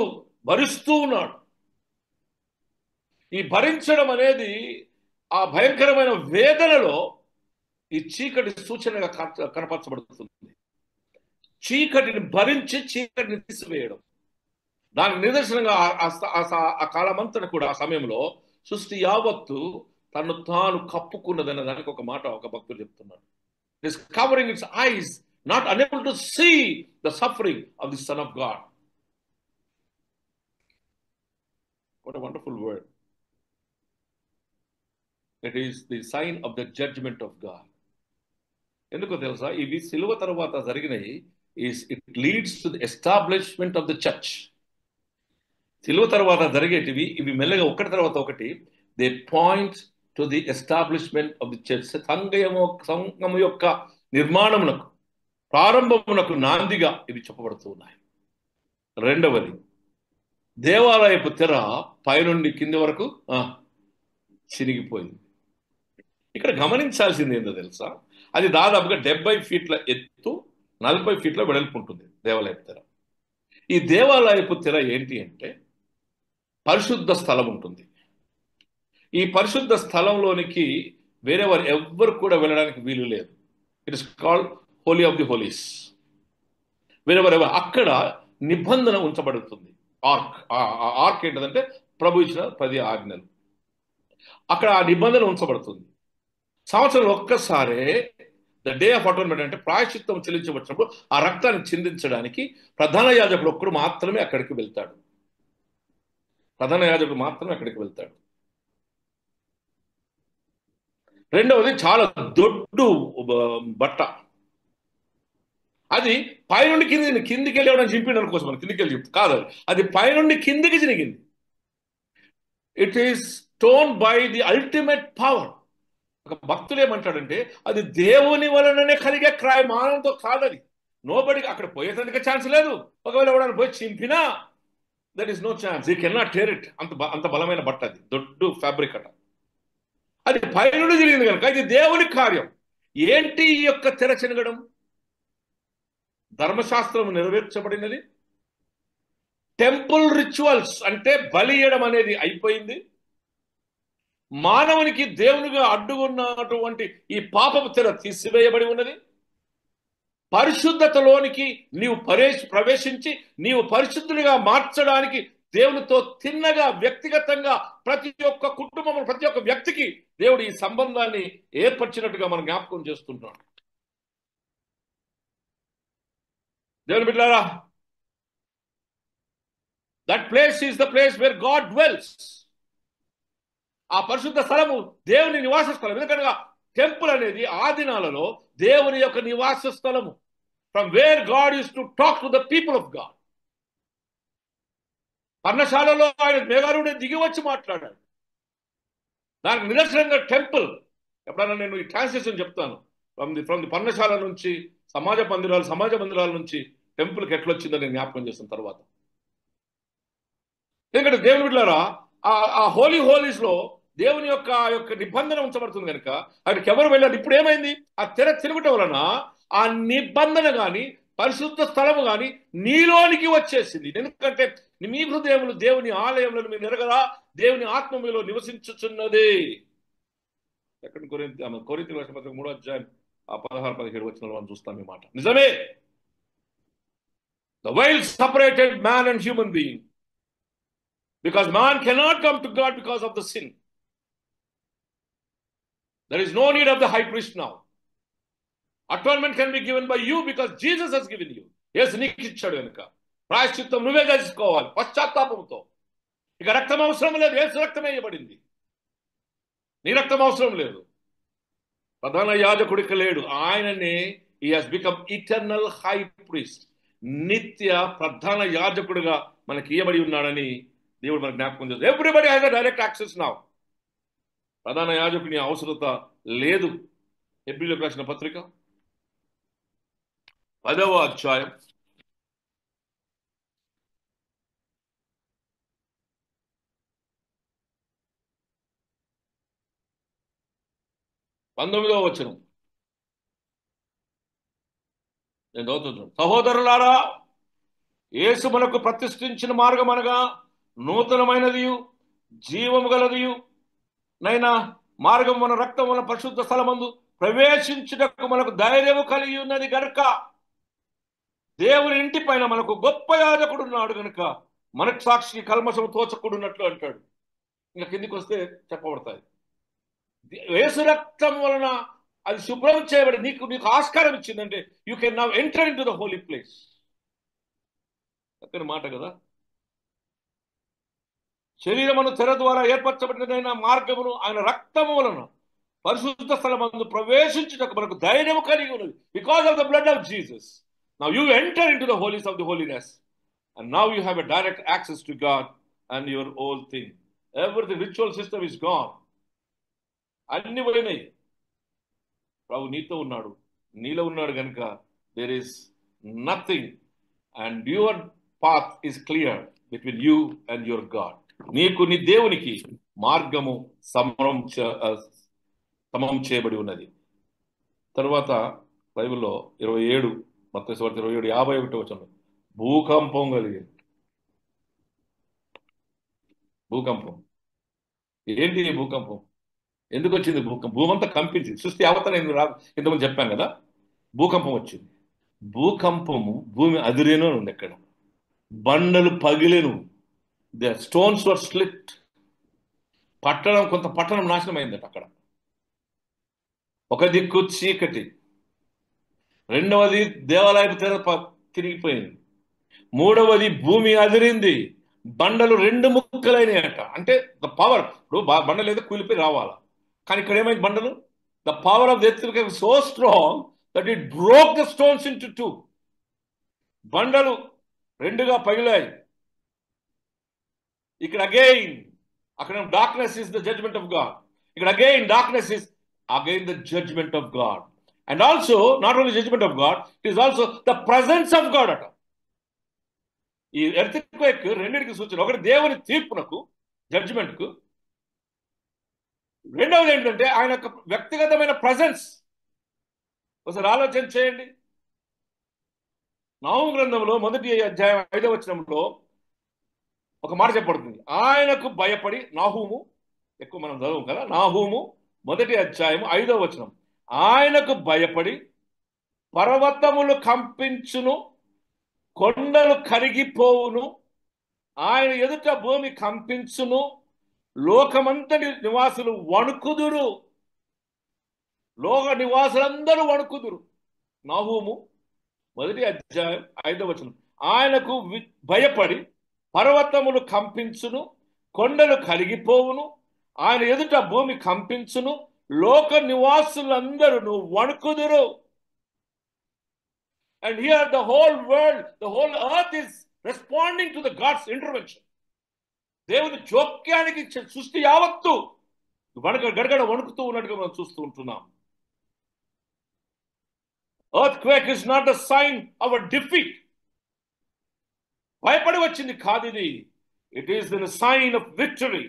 భరిస్తూ ఉన్నాడు. ఈ భరించడం అనేది, ఆ భయంకరమైన వేదనలో ఈ చీకటి సూచనగా కనపరచబడుతుంది. చీకటిని భరించి చీకటిని తీసివేయడం, దాని నిదర్శనంగా ఆ కాలమంతట కూడా, ఆ సమయంలో సృష్టి యావత్తు తను తాను కప్పుకున్నదన్న దానికి ఒక మాట ఒక భక్తుడు చెప్తున్నాడు. It is covering its eyes, not unable to see the suffering of the Son of God. What a wonderful word. It is the sign of the judgment of God. ఎందుకో తెలుసా? ఇవి సిలువ తర్వాత జరిగినవి. It leads to the establishment of the church. సిలువ తర్వాత జరిగేటివి ఇవి మెల్లగా ఒకటి తర్వాత ఒకటి, they point to the establishment of the church. సంఘము యొక్క నిర్మాణమునకు, ప్రారంభమునకు నాందిగా ఇవి చెప్పబడుతూ ఉన్నాయి. రెండవది, దేవాలయపు తెర పైనుండి కింది వరకు చినిగిపోయింది. ఇక్కడ గమనించాల్సింది ఏంటో తెలుసా? అది దాదాపుగా 70 ఫీట్ల ఎత్తు, 40 ఫీట్ల వెడల్పు ఉంటుంది దేవాలయపు తెర. ఈ దేవాలయపు తెర ఏంటి అంటే, పరిశుద్ధ స్థలం ఉంటుంది. ఈ పరిశుద్ధ స్థలంలోనికి వేరే వారు ఎవ్వరు కూడా వెళ్ళడానికి వీలు లేదు. It is called holy of the holies. వేరే అక్కడ నిబంధన ఉంచబడుతుంది. ఆర్క్ ఏంటంటే ప్రభు ఇచ్చిన 10 ఆజ్ఞలు. అక్కడ ఆ నిబంధన ఉంచబడుతుంది. సంవత్సరం ఒక్కసారే ద డే ఆఫ్ అటోన్మెంట్ అంటే ప్రాయశ్చిత్తం చెల్లించబడినప్పుడు ఆ రక్తాన్ని చిందించడానికి ప్రధాన యాజకుడు ఒక్కడు మాత్రమే అక్కడికి వెళ్తాడు. ప్రధాన యాజకుడు మాత్రమే అక్కడికి వెళ్తాడు. రెండవది, చాలా దొడ్డు బట్ట. అది పైనుండి కిందికి వెళ్ళి ఎవరైనా చింపిండు అనుకోసం, మనం కిందికి వెళ్ళి చెప్తాం కాదు, అది పైనుండి కిందికి చినిగింది. It is torn by the ultimate power. ఒక భక్తులు ఏమంటాడంటే, అది దేవుని వలననే కలిగే మానంతో కాదది. నోబడికి అక్కడ పోయేందుకు ఛాన్స్ లేదు. ఒకవేళ ఎవడన్నా పోయి చింపినా that is no chance. You can not tear it. అంత బలమైన బట్ట అది, దొడ్డు ఫ్యాబ్రిక్ అట. అది పైనుండి జరిగింది కనుక ఇది దేవుని కార్యం. ఏంటి ఈ యొక్క తెర చినగడం? ధర్మశాస్త్రం నెరవేర్చబడినది. టెంపుల్ రిచువల్స్ అంటే బలి ఇయ్యడం అనేది అయిపోయింది. మానవునికి దేవునిగా అడ్డుకున్నటువంటి ఈ పాపపు తెర తీసివేయబడి ఉన్నది. పరిశుద్ధతలోనికి నీవు ప్రవేశించి నీవు పరిశుద్ధునిగా మార్చడానికి దేవునితో తిన్నగా వ్యక్తిగతంగా ప్రతి ఒక్క కుటుంబం, ప్రతి ఒక్క వ్యక్తికి దేవుడు ఈ సంబంధాన్ని ఏర్పరిచినట్టుగా మనం జ్ఞాపకం చేస్తుంటాం. దేవుని బిడ్డలారా, that place is the place where God dwells. ఆ పరిశుద్ధ స్థలము దేవుని నివాస స్థలం. ఎందుకనగా టెంపుల్ అనేది ఆ దినాలలో దేవుని యొక్క నివాస స్థలము. from where God used to talk to the people of God. పర్ణశాలలో ఆయన మేఘారుడే దిగి వచ్చి మాట్లాడాడు. దానికి నిదర్శనంగా టెంపుల్. ఎప్పుడైనా నేను ఈ ట్రాన్స్లేషన్ చెప్తాను. ఫ్రమ్ ది పర్ణశాల నుంచి సమాజ మందిరాల నుంచి టెంపుల్కి ఎట్లొచ్చిందని నేను జ్ఞాపకం చేసిన తర్వాత. ఎందుకంటే దేవుని బిడ్డలారా, ఆ హోలీ హోలీస్ లో దేవుని యొక్క నిబంధన ఉంచబడుతుంది కనుక అక్కడికి ఎవరు వెళ్ళారు. ఇప్పుడు ఏమైంది? ఆ తెర తిరగటం వలన ఆ నిబంధన గాని పరిశుద్ధ స్థలము గాని నీలోనికి వచ్చేసింది. ఎందుకంటే మీ హృదయములు దేవుని ఆలయంలో మీరు ఎరగరా, దేవుని ఆత్మ మీలో నివసించుచున్నది. ఎక్కడ కొరింథీ రాసిన పత్రిక 3వ అధ్యాయం 16-17 వచనాలు మనం చూస్తాం ఈ మాట. నిజమే, the veil separated man and human being because man cannot come to God because of the sin. There is no need of the high priest now. Atonement can be given by you because Jesus has given you. Yes, నీకు ఇచ్చాడు కనుక ప్రాయశ్చిత్తం నువ్వే చేసుకోవాలి పశ్చాత్తాపంతో. ఇక రక్తం అవసరం లేదు, యేసు రక్తమే ఇవ్వబడింది. నీ రక్తం అవసరం లేదు. ప్రధాన యాజకుడికి లేడు, ఆయననే he has become eternal high priest. నిత్య ప్రధాన యాజకుడిగా మనకి ఇవ్వబడి ఉన్నాడని దేవుడు మనకు జ్ఞాపకం చేస్తాడు. Everybody has a direct access now. ప్రధాన యాజకుని అవసరత లేదు. హెబ్రీయులకు రాసిన పత్రిక 10వ అధ్యాయం 19వ వచనం నేను చదువుతున్నాను. సహోదరులారా, యేసు మనకు ప్రతిష్ఠించిన మార్గం అనగా నూతనమైనదియు జీవము గలదియు నైనా మార్గం మన రక్తం వలన పరిశుద్ధ స్థలమందు ప్రవేశించుటకు మనకు ధైర్యము కలిగి ఉన్నది గనుక దేవుని ఇంటి పైన మనకు గొప్ప యాజకుడు ఉన్నాడు గనుక మనకు సాక్షికి కల్మషము తోచకూడున్నట్లు అంటాడు. ఇంకా కిందికి వస్తే చెప్పబడతాయి. యేసు రక్తం వలన అది శుభ్రం చేయబడి నీకు ఆస్కారం ఇచ్చిందంటే you can now enter in to the holy place. చక్కని మాట కదా. శరీరమును తెర ద్వారా ఏర్పరచబడినదైన మార్గమును ఆయన రక్తము వలన పరిశుద్ధ స్థలమందు ప్రవేశించుటకు మనకు ధైర్యము కలిగి ఉన్నది. Because of the blood of Jesus now you enter in to the holies of the holiness and now you have a direct access to God and your whole thing. Everything ritual system is gone. అన్ని పోయినాయి. ప్రభు నీతో ఉన్నాడు, నీలో ఉన్నాడు కనుక there is nothing and your path is clear between you and your God. నీకు నీ దేవునికి మార్గము సమం చేయబడి ఉన్నది. తర్వాత బైబిల్లో 27 మత్తయి సువార్త 27:51 వచనం భూకంపం కలిగింది. భూకంపం ఏంటి? భూకంపం ఎందుకు వచ్చింది? భూమంతా కంపించింది. సృష్టి అవతల ఇంతకుముందు చెప్పాను కదా, భూకంపం వచ్చింది. భూకంపము భూమి అదిరేను ఉంది. ఎక్కడ బండలు పగిలేను. The stones were split. కొంత పట్టణం నాశనం అయిందట. అక్కడ ఒక దిక్కు చీకటి, రెండవది దేవాలయపు తెర తిరిగిపోయింది, మూడవది భూమి అదిరింది, బండలు 2 ముక్కలైనాయట. అంటే ద పవర్, ఇప్పుడు బండలు ఏదో కూలిపోయి రావాలా, కానీ ఇక్కడ ఏమైంది? బండలు, the power of the earth became so strong that it broke the stones into 2. బండలు 2గా పగిలాయి. ఇక్కడ అగైన్ అక్కడ darkness is the judgement of God. ఇక్కడ again darkness is again the judgement of God. And also not only judgement of God, it is also the presence of God అట. ఈ ఎర్త్ క్వేక్ రెండింటికి సూచన. ఒకటి దేవుని తీర్పునకు, జడ్జిమెంట్ కు. రెండవది ఏంటంటే ఆయన యొక్క వ్యక్తిగతమైన ప్రెజెన్స్. ఒకసారి ఆలోచన చేయండి. నాహూము గ్రంథంలో 1వ అధ్యాయం 5వ వచనంలో ఒక మాట చెప్పబడుతుంది. ఆయనకు భయపడి, నాహూము ఎక్కువ మనం చదవం కదా, నాహూము 1వ అధ్యాయం 5వ వచనం, ఆయనకు భయపడి పర్వతములు కంపించును, కొండలు కరిగిపోవును, ఆయన ఎదుట భూమి కంపించును, లోకమంతటి నివాసులు వణుకుదురు. లోక నివాసులందరూ వణుకుదురు. నాహూము 1వ అధ్యాయం 5వ వచనం. ఆయనకు భయపడి పర్వతములు కంపించును, కొండలు కరిగిపోవును, ఆయన ఎదుట భూమి కంపించును, లోక నివాసులందరూ వణుకుదురు. And here the whole world, the whole earth is responding to the God's intervention. దేవుని జోక్యానికి సృష్టి యావత్తు గడగడ వణుకుతూ ఉన్నట్టుగా మనం చూస్తూ ఉంటున్నాం. Earthquake is not a sign of a defeat. భయపడి వచ్చింది కాదు ఇది. It is a sign of victory.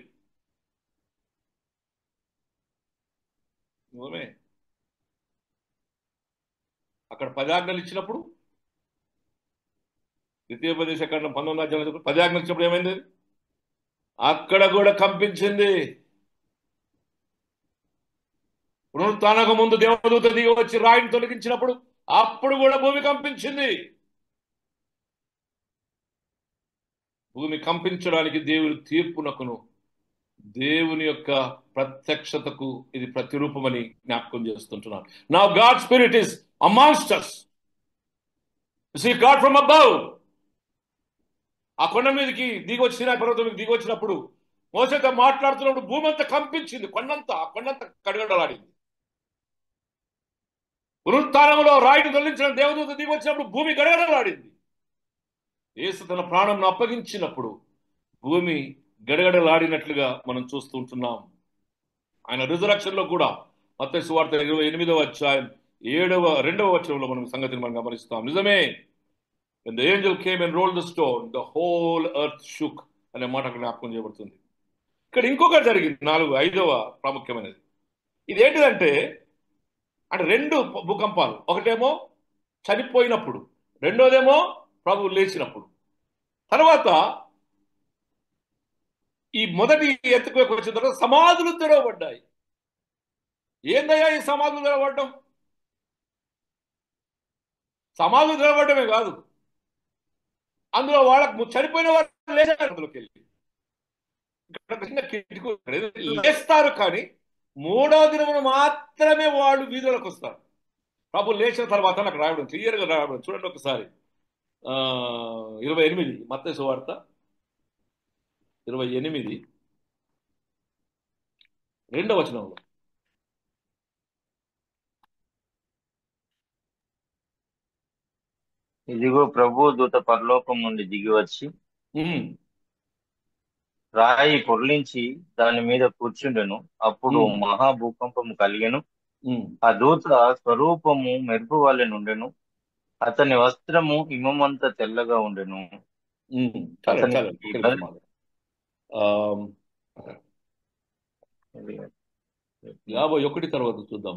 అక్కడ 10 ఆజ్ఞలు ఇచ్చినప్పుడు, ద్వితీయోపదేశ కాండం 19వ అధ్యాయంలో 10 ఆజ్ఞలు ఇచ్చినప్పుడు ఏమైంది? అక్కడ కూడా కంపించింది. పునరుత్థానకు ముందు దేవదూత దిగి వచ్చి రాయిని తొలగించినప్పుడు అప్పుడు కూడా భూమి కంపించింది. భూమి కంపించడానికి దేవుని తీర్పునకును దేవుని యొక్క ప్రత్యక్షతకు ఇది ప్రతిరూపమని జ్ఞాపకం చేస్తుంటున్నాను. Now God's spirit is amongst us. You see God from above. ఆ కొండ మీదకి దిగి వచ్చి సీనాయి పర్వతం మీదకి దిగి వచ్చినప్పుడు మోసేతో మాట్లాడుతున్నప్పుడు భూమి అంతా కంపించింది. కొండంతా గడగడలాడింది. పునరుత్థానంలో రాయిని తొలగించిన దేవదూత దిగి వచ్చినప్పుడు భూమి గడగడలాడింది. యేసు తన ప్రాణంను అప్పగించినప్పుడు భూమి గడగడలాడినట్లుగా మనం చూస్తూ ఉంటున్నాం. ఆయన రిజరక్షన్ లో కూడా మత్తయి సువార్త 28వ అధ్యాయం 2వ వచనంలో మనం సంగతిని మనం గమనిస్తాం. నిజమే, when the angel came and rolled the stone, the whole earth shook అనే మాట జ్ఞాపకం చేయబడుతుంది. ఇక్కడ ఇంకొకటి జరిగింది, 5వ ప్రాముఖ్యమైనది. ఇదేంటిదంటే అంటే 2 భూకంపాలు. ఒకటేమో చనిపోయినప్పుడు, రెండోదేమో ప్రభువు లేచినప్పుడు. తర్వాత ఈ మొదటి ఎత్తుకు వచ్చిన తర్వాత సమాధులు తెరవబడ్డాయి. ఏందయ్యా ఈ సమాధులు తెరవబడ్డం? సమాధులు తెరవబడ్డమే కాదు, అందులో వాళ్ళకు చనిపోయిన వారు లేచారు. అందులోకి వెళ్ళి లేస్తారు, కానీ 3వ దినమున మాత్రమే వాళ్ళు వీధులకు వస్తారు. ప్రభు లేచిన తర్వాత నాకు రాయడం క్లియర్గా రాయడం చూడండి ఒకసారి. 28 మత్తయి సువార్త 28 2వ వచనంలో, ఇదిగో ప్రభు దూత పరలోకం నుండి దిగి వచ్చి రాయి పొర్లించి దాని మీద కూర్చుండెను. అప్పుడు మహాభూకంపము కలిగెను. ఆ దూత స్వరూపము మెరుపు వలె నుండెను. అతని వస్త్రము హిమమంత తెల్లగా ఉండెను. 51 తర్వాత చూద్దాం.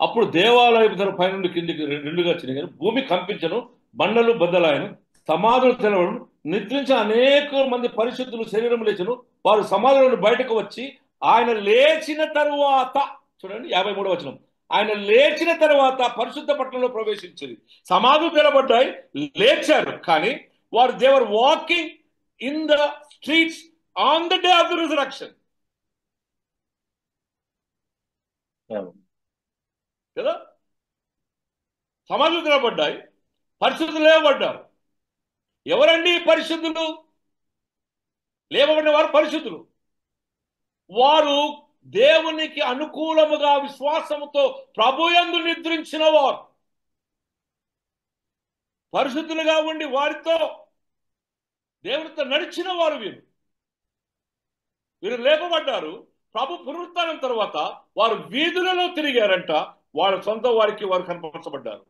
అప్పుడు దేవాలయపు ధర పైనుండి కిందికి 2గా చినిగాను, భూమి కంపించను, బండలు బద్దలాయను, సమాధులు తెరవను, నిద్రించిన అనేక మంది పరిశుద్ధులు శరీరం లేచను. వారు సమాధుల నుండి బయటకు వచ్చి ఆయన లేచిన తరువాత, చూడండి 53వ వచనం, ఆయన లేచిన తర్వాత పరిశుద్ధ పట్టణంలో ప్రవేశించింది. సమాధులు తెరబడ్డాయి, లేచారు, కానీ వారు they were walking in the streets on the day of the resurrection కదా. సమాధులు తెరబడ్డాయి, పరిశుద్ధులు లేవబడ్డారు. ఎవరండి పరిశుద్ధులు? లేవబడిన వారు పరిశుద్ధులు. వారు దేవునికి అనుకూలముగా విశ్వాసముతో ప్రభుయందు నిద్రించిన వారు, పరిశుద్ధులుగా ఉండి వారితో దేవునితో నడిచిన వారు. వీరు లేపబడ్డారు. ప్రభు పునరుత్థానం తర్వాత వారు వీధులలో తిరిగారంట. వాళ్ళ సొంత వారికి వారు కనపరచబడ్డారు.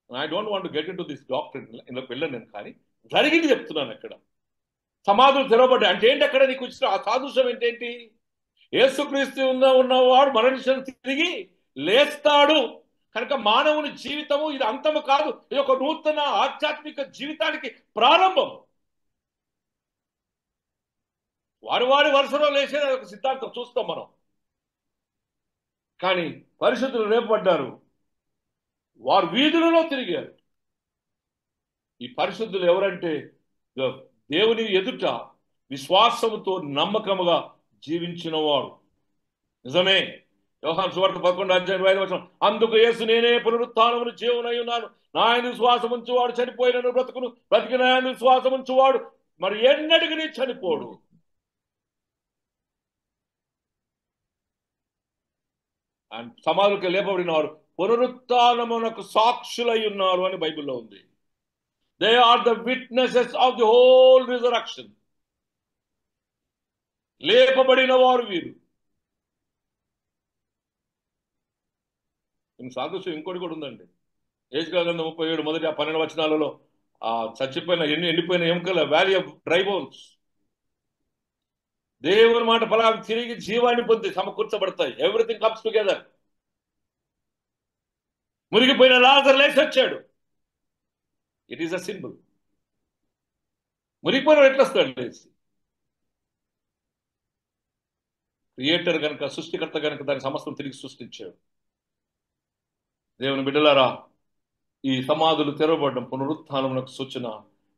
I don't want to get in to this doctrine, ఇందులోకి వెళ్ళను నేను, కానీ జరిగింది చెప్తున్నాను. అక్కడ సమాధులు తెరవబడ్డాయి అంటే ఏంటి? అక్కడ నీకు ఇచ్చిన ఆ సాదృశ్యం ఏంటేంటి? యేసుక్రీస్తు ఉన్నవాడు మరణించిన తిరిగి లేస్తాడు కనుక మానవుని జీవితము ఇది అంతము కాదు, ఇది ఒక నూతన ఆధ్యాత్మిక జీవితానికి ప్రారంభం. వారి వరుసలో లేచేది ఒక సిద్ధాంతం చూస్తాం మనం. కానీ పరిశుద్ధులు లేపబడ్డారు, వారు వీధులలో తిరిగారు. ఈ పరిశుద్ధులు ఎవరంటే దేవుని ఎదుట విశ్వాసముతో నమ్మకముగా జీవించిన వాడు. నిజమే, యోహాను సువార్త 11:5 అందుకు యేసు నేనే పునరుత్థానమును జీవనై ఉన్నాను, నా యందు విశ్వాసం ఉంచువాడు చనిపోయినను బ్రతుకును, బ్రతికిన నా యందు విశ్వాసం ఉంచువాడు మరి ఎన్నటికి చనిపోడు. సమాధులకి లేపబడిన వారు పునరుత్థానమునకు సాక్షులై ఉన్నారు అని బైబిల్లో ఉంది. They are the witnesses of the whole resurrection. లేపబడిన వారు వీరు. సాదృశ్యం ఇంకోటి కూడా ఉందండి. ఏజ్కేల్ గ్రంథం 37 మొదటి 12 వచనాలలో ఆ చచ్చిపోయిన ఎండిపోయిన ఎముకల వ్యాలీ ఆఫ్ డ్రై బోన్స్ దేవుని మాట ఫలాలు తిరిగి జీవాన్ని పొంది సమకూర్చబడతాయి. Everything comes together. మురిగిపోయిన లాజరు లేచి వచ్చాడు. It is a symbol. మురిగిపోయిన ఎట్లా వస్తాడు లేచి? క్రియేటర్ కనుక, సృష్టికర్త కనుక దాని సమస్తం తిరిగి సృష్టించాడు. దేవుని బిడ్డలారా, ఈ సమాధులు తెరవబడడం పునరుత్థానమునకు సూచన.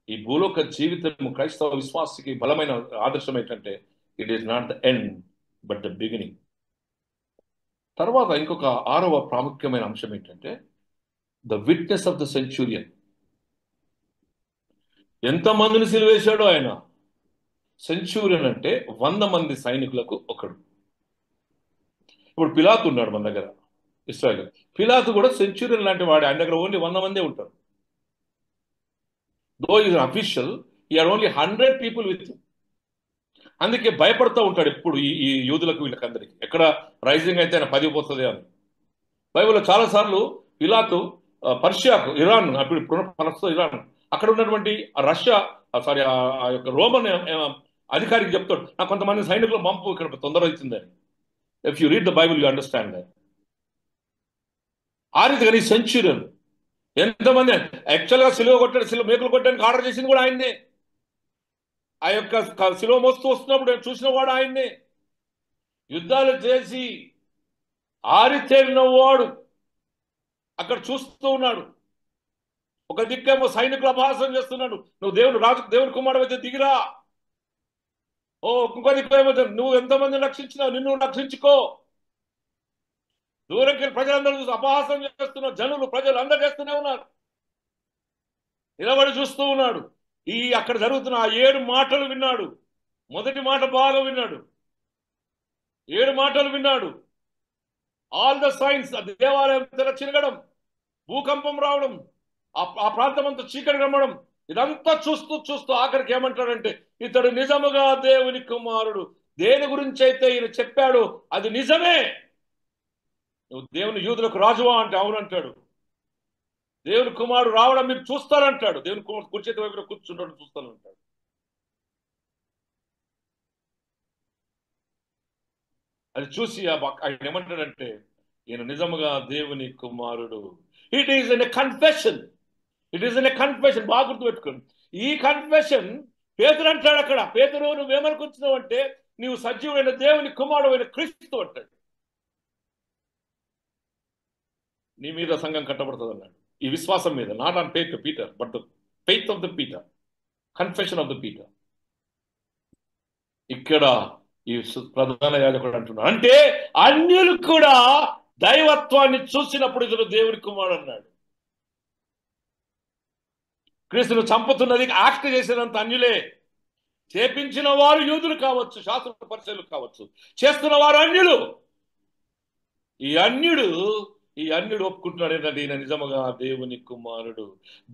ఈ భూలోక జీవితము క్రైస్తవ విశ్వాసకి బలమైన ఆదర్శం ఏంటంటే it is not the end but the beginning. తర్వాత ఇంకొక 6వ ప్రాముఖ్యమైన అంశం ఏంటంటే the witness of the Centurion. ఎంతమందిని సిలువేశాడో ఆయన. సెంచురియన్ అంటే 100 మంది సైనికులకు ఒకడు. ఇప్పుడు పిలాతు ఉన్నాడు మన దగ్గర, ఇస్రాయేల్. పిలాతు కూడా సెంచురియన్ లాంటి వాడే. ఆయన దగ్గర ఓన్లీ 100 మందే ఉంటారు. Though is official, he or only 100 people with. అందుకే భయపడుతూ ఉంటాడు ఎప్పుడు ఈ యూదులకు, వీళ్ళకందరికి. ఎక్కడ రైజింగ్ అయితే ఆయన 10 పోతుంది అని. బైబిల్లో చాలాసార్లు పిలాతు పర్షియాకు, ఇరాన్, ఇప్పుడు ప్రస్తుతం ఇరాన్, అక్కడ ఉన్నటువంటి రష్యా సారీ ఆ యొక్క రోమన్ అధికారికి చెప్తాడు, నాకు కొంతమంది సైనికులు పంపు, ఇక్కడ తొందర అవుతుందని. If you read the Bible you understand that. ఆ రీతిగా నీ సెంచురియన్ ఎంతమంది యాక్చువల్గా సిలువ మేకులు కొట్టడానికి ఆర్డర్ చేసింది కూడా ఆయన్నే. ఆ యొక్క సిలువ మోస్తూ వస్తున్నప్పుడు చూసిన వాడు ఆయన్నే. యుద్ధాలు చేసి ఆరితేరిన వాడు అక్కడ చూస్తూ ఉన్నాడు. ఒక దిక్కేమో సైనికులు అపహాసం చేస్తున్నాడు, నువ్వు దేవుని కుమారుడు అయితే దిగిరా. ఇంకో దిక్కేమో నువ్వు ఎంతమందిని రక్షించినావు, నిన్ను రక్షించుకో. దూరంకి ప్రజలందరూ చూసి అపహాసం చేస్తున్నారు. జనులు, ప్రజలు అందరూ చేస్తూనే ఉన్నారు. నిలబడి చూస్తూ ఉన్నాడు. అక్కడ జరుగుతున్న ఆ 7 మాటలు విన్నాడు. మొదటి మాట బాగా విన్నాడు. 7 మాటలు విన్నాడు. ఆల్ ద సైన్స్, దేవాలయం తెర చిరగడం, భూకంపం రావడం, ఆ ప్రాంతం అంతా చీకటి రమ్మడం, ఇదంతా చూస్తూ చూస్తూ ఆఖరికి ఏమంటాడంటే ఇతడు నిజముగా దేవుని కుమారుడు. దేని గురించి అయితే ఈయన చెప్పాడు అది నిజమే. నువ్వు దేవుని యూదులకు రాజువా అంటే అవునంటాడు. దేవుని కుమారుడు రావడం మీరు చూస్తారంటాడు. దేవుని కుమారుడు కుర్చేతి వైపు కూర్చుంటాడు, చూస్తానంటాడు. అది చూసి ఆయన ఏమంటాడంటే ఈయన నిజముగా దేవుని కుమారుడు. It is in a confession. It is in a confession. బాగా గుర్తుపెట్టుకోండి. ఈ కన్ఫెషన్ పేతురు అంటాడు అక్కడ. పేతురు, నువ్వేమనుకుంటున్నావు అంటే నీవు సజీవుడైన దేవుని కుమారుడు అయిన క్రీస్తు అంటాడు. నీ మీద సంఘం కట్టబడుతుంది అన్నాడు. ఈ విశ్వాసం మీద, not on faith of Peter but the faith of the Peter, confession of the Peter. ఇక్కడ ఈ ప్రధాన యాజకుడు అంటున్నాడు అంటే అన్యులు కూడా దైవత్వాన్ని చూసినప్పుడు ఇతడు దేవుని కుమారుడు అన్నాడు. క్రీస్తును చంపుతున్నది యాక్ట్ చేసినంత అన్యులే. చేపించిన వారు యూదులు కావచ్చు, శాస్త్ర పరిచయాలు కావచ్చు, చేస్తున్న వారు అన్యులు. ఈ అన్యుడు ఒప్పుకుంటున్నాడు ఏంటంటే ఈయన నిజముగా దేవుని కుమారుడు.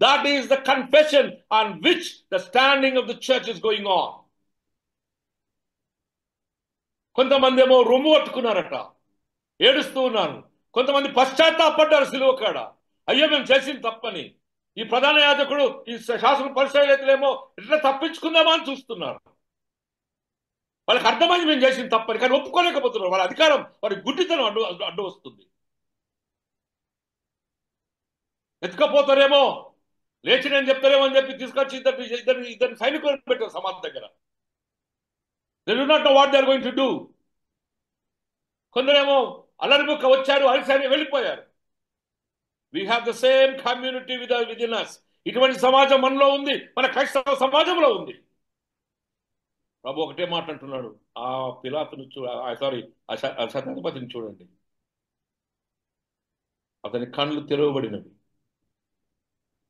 That is the confession on which the standing of the church is going on. కొంతమంది ఏమో రొమ్ము పట్టుకున్నారట, ఏడుస్తూ ఉన్నారు. కొంతమంది పశ్చాత్తాపడ్డారు సిలువ కాడ, అయ్యో మేము చేసింది తప్పని. ఈ ప్రధాన యాజకుడు, ఈ శాసన పరిచయలేమో ఇట్లా తప్పించుకుందామా అని చూస్తున్నారు. వాళ్ళకి అర్థమైంది మేము చేసింది తప్పని, కానీ ఒప్పుకోలేకపోతున్నారు. వాళ్ళ అధికారం, వారి గుడ్డితనం అడ్డు వస్తుంది. ఎత్తుకపోతారేమో, లేచి నేను చెప్తారేమో అని చెప్పి తీసుకొచ్చి ఇద్దరిని సైనికులను పెట్టారు సమాధి దగ్గర. They do not know what they are going to do. కొందరేమో అలరిబుక్క వచ్చారు, అలసి వెళ్ళిపోయారు. We have the same community within us. ఇటువంటి సమాజం మనలో ఉంది, మన క్రైస్తవ సమాజంలో ఉంది. ప్రభు ఒకటే మాట అంటున్నాడు, ఆ పిలాతును ఆ శతాధిపతిని చూడండి. అతని కళ్ళు తెరవబడినవి,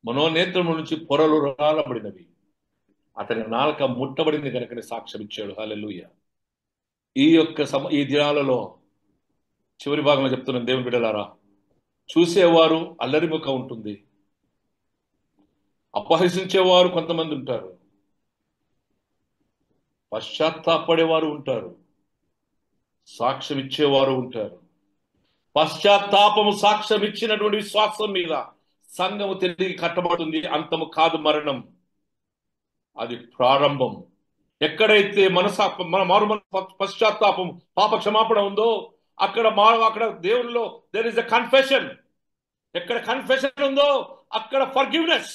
మనోనేత్రము నుంచి పొరలు రాలబడినవి, అతని నాలుక ముట్టబడింది కనుకనే సాక్ష్యం ఇచ్చాడు. హల్లెలూయా. ఈ దినాలలో చివరి భాగంలో చెప్తున్నాను దేవుని బిడ్డలారా, చూసేవారు అల్లరిముఖ ఉంటుంది, అపహసించేవారు కొంతమంది ఉంటారు, పశ్చాత్తాపడేవారు ఉంటారు, సాక్ష్యం ఇచ్చేవారు ఉంటారు. పశ్చాత్తాపము సాక్ష్యం ఇచ్చినటువంటి విశ్వాసం మీద సంఘము తిరిగి కట్టబడుతుంది. అంతము కాదు మరణం, అది ప్రారంభం. ఎక్కడైతే మన మారు పశ్చాత్తాపం, పాప క్షమాపణ ఉందో అక్కడ దేవునిలో దేర్ ఇస్ ఎ కన్ఫెషన్. ఎక్కడ కన్ఫెషన్ ఉందో అక్కడ ఫర్గివ్నెస్.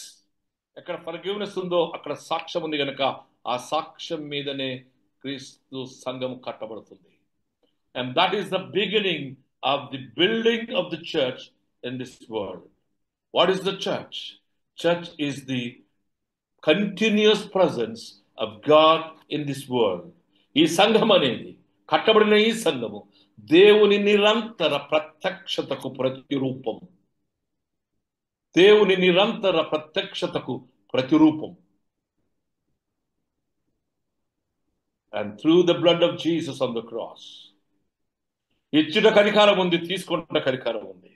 ఎక్కడ ఫర్గివ్నెస్ ఉందో అక్కడ సాక్ష్యం ఉంది కనుక ఆ సాక్ష్యం మీదనే క్రీస్తు సంఘం కట్టబడుతుంది. And that is the beginning of the building of the church in this world. What is the church? Church is the continuous presence of God in this world. ఈ సంఘం అనేది, కట్టబడిన ఈ సంఘము దేవుని నిరంతర ప్రత్యక్షతకు ప్రతిరూపం. దేవుని నిరంతర ప్రత్యక్షతకు ప్రతిరూపం. And through the blood of Jesus on the cross, ఇచ్చుట కనికారం ఉంది, తీసుకుంటున్న కనికారం ఉంది.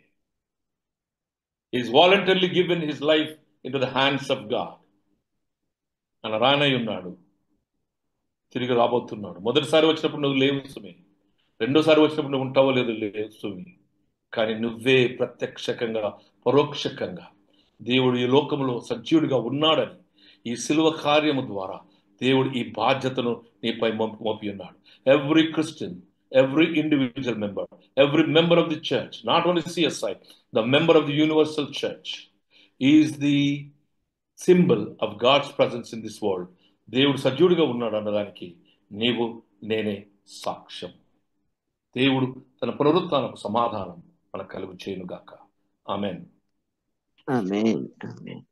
He is voluntarily given his life into the hands of God. ఆయన రానై ఉన్నాడు, తిరిగి రాబోతున్నాడు. మొదటిసారి వచ్చినప్పుడు నువ్వు లేవు సుమి, రెండోసారి వచ్చినప్పుడు నువ్వు ఉంటావో లేదు లేవు సుమి. కానీ నువ్వే ప్రత్యక్షకంగా పరోక్షకంగా దేవుడు ఈ లోకంలో సజీవుడిగా ఉన్నాడని ఈ శిలువ కార్యము ద్వారా దేవుడు ఈ బాధ్యతను నీపై మోపి ఉన్నాడు. Every Christian, every individual member, every member of the church, not only CSI, the member of the universal church, is the symbol of God's presence in this world. దేవుడు సజీవుడిగా ఉన్నాడు అన్నదానికి నీవు నేనే సాక్ష్యం. దేవుడు తన పునరుత్థానపు సమాధానం మనకు కలుగు చేయనుగాక. ఆమేన్. ఆమేన్. ఆమేన్.